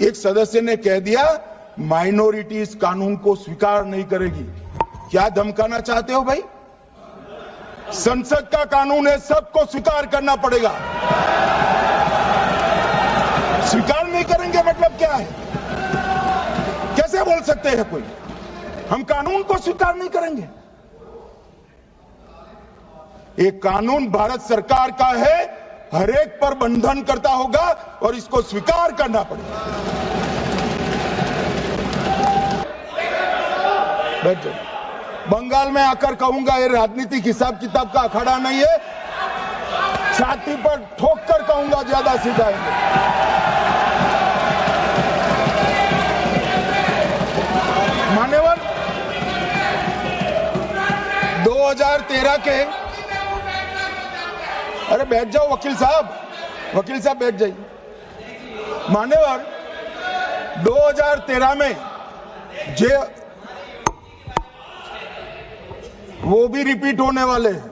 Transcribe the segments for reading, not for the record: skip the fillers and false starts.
एक सदस्य ने कह दिया माइनॉरिटी इस कानून को स्वीकार नहीं करेगी। क्या धमकाना चाहते हो भाई? संसद का कानून है, सबको स्वीकार करना पड़ेगा। स्वीकार नहीं करेंगे मतलब क्या है? कैसे बोल सकते हैं कोई हम कानून को स्वीकार नहीं करेंगे? एक कानून भारत सरकार का है, हर एक पर बंधन करता होगा और इसको स्वीकार करना पड़ेगा। बैठ जाओ। बंगाल में आकर कहूंगा ये राजनीतिक हिसाब किताब का अखाड़ा नहीं है, छाती पर ठोक कर कहूंगा ज्यादा सीधा है। मान्यवर 2013 के, अरे बैठ जाओ वकील साहब बैठ जाइए। मान्यवर 2013 में वो भी रिपीट होने वाले हैं।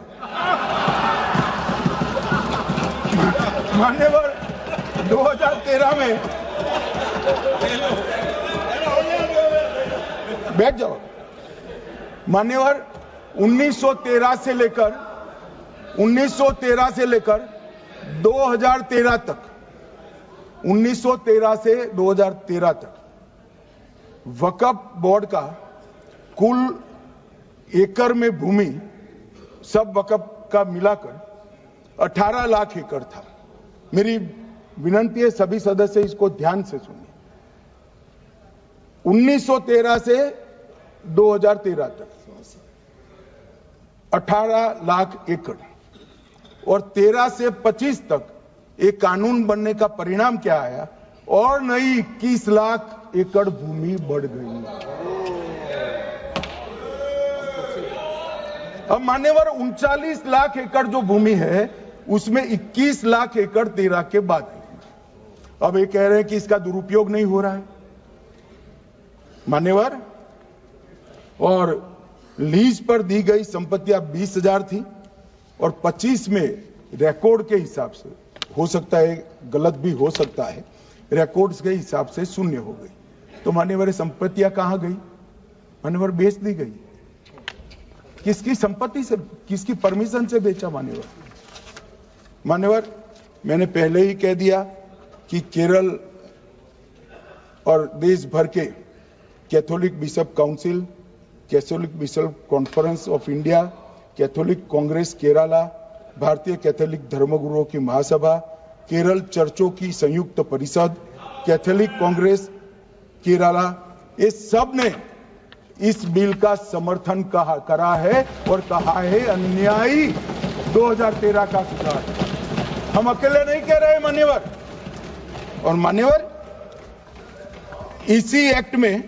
मान्यवर 2013 में बैठ जाओ। मान्यवर 1913 से लेकर 2013 तक 1913 से 2013 तक वक्फ बोर्ड का कुल एकड़ में भूमि सब वक्फ का मिलाकर 18 लाख एकड़ था। मेरी विनंती है सभी सदस्य इसको ध्यान से सुनिए। 1913 से 2013 तक 18 लाख एकड़ और 13 से 25 तक एक कानून बनने का परिणाम क्या आया? और नई 21 लाख एकड़ भूमि बढ़ गई। अब मान्यवर 39 लाख एकड़ जो भूमि है उसमें 21 लाख एकड़ 13 के बाद है। अब ये कह रहे हैं कि इसका दुरुपयोग नहीं हो रहा है। मान्यवर और लीज पर दी गई संपत्तियां 20,000 थी और 25 में रिकॉर्ड के हिसाब से, हो सकता है गलत भी हो सकता है, रिकॉर्ड्स के हिसाब से शून्य हो गई। तो मान्यवर संपत्तियां कहां गई? मान्यवर बेच दी गई। किसकी संपत्ति से, किसकी परमिशन से बेचा? मान्यवर मैंने पहले ही कह दिया कि केरल और देश भर के Catholic bishop council, Catholic bishop conference of India, Catholic Congress Kerala, भारतीय कैथोलिक धर्मगुरुओं की महासभा, केरल चर्चों की संयुक्त परिषद, कैथोलिक कांग्रेस केरला, ये सब ने इस बिल का समर्थन करा है और कहा है अन्यायी 2013 का सुधार। हम अकेले नहीं कह रहे मान्यवर। और मान्यवर इसी एक्ट में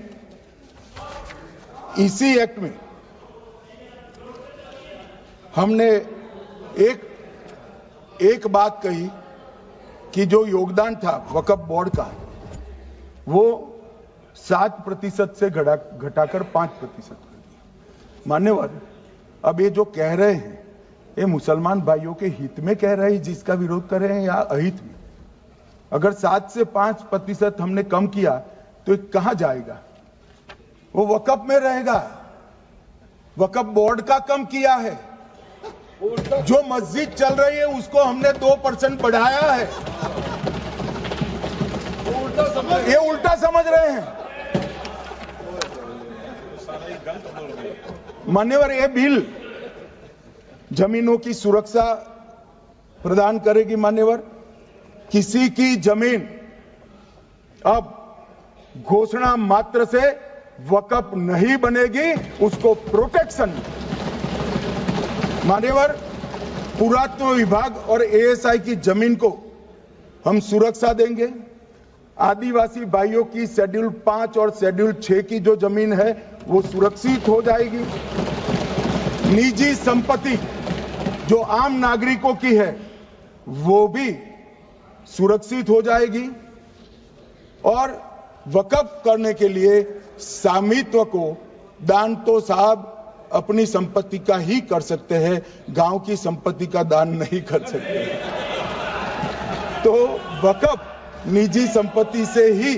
हमने एक बात कही कि जो योगदान था वक्फ बोर्ड का वो 7% से घटाकर 5% कर दिया। मान्यवर अब ये जो कह रहे हैं ये मुसलमान भाइयों के हित में कह रहे हैं, जिसका विरोध कर रहे हैं, या अहित में? अगर 7 से 5% हमने कम किया तो कहां जाएगा? वो वक्फ में रहेगा। वक्फ बोर्ड का कम किया है। जो मस्जिद चल रही है उसको हमने 2% बढ़ाया है। ये उल्टा समझ रहे हैं मान्यवर। ये बिल जमीनों की सुरक्षा प्रदान करेगी। मान्यवर किसी की जमीन अब घोषणा मात्र से वक्फ नहीं बनेगी, उसको प्रोटेक्शन। मान्यवर पुरातत्व विभाग और एएसआई की जमीन को हम सुरक्षा देंगे। आदिवासी भाइयों की शेड्यूल 5 और शेड्यूल 6 की जो जमीन है वो सुरक्षित हो जाएगी। निजी संपत्ति जो आम नागरिकों की है वो भी सुरक्षित हो जाएगी। और वक्फ करने के लिए स्वामित्व को दान तो साहब अपनी संपत्ति का ही कर सकते हैं, गांव की संपत्ति का दान नहीं कर सकते। तो वक्फ निजी संपत्ति से ही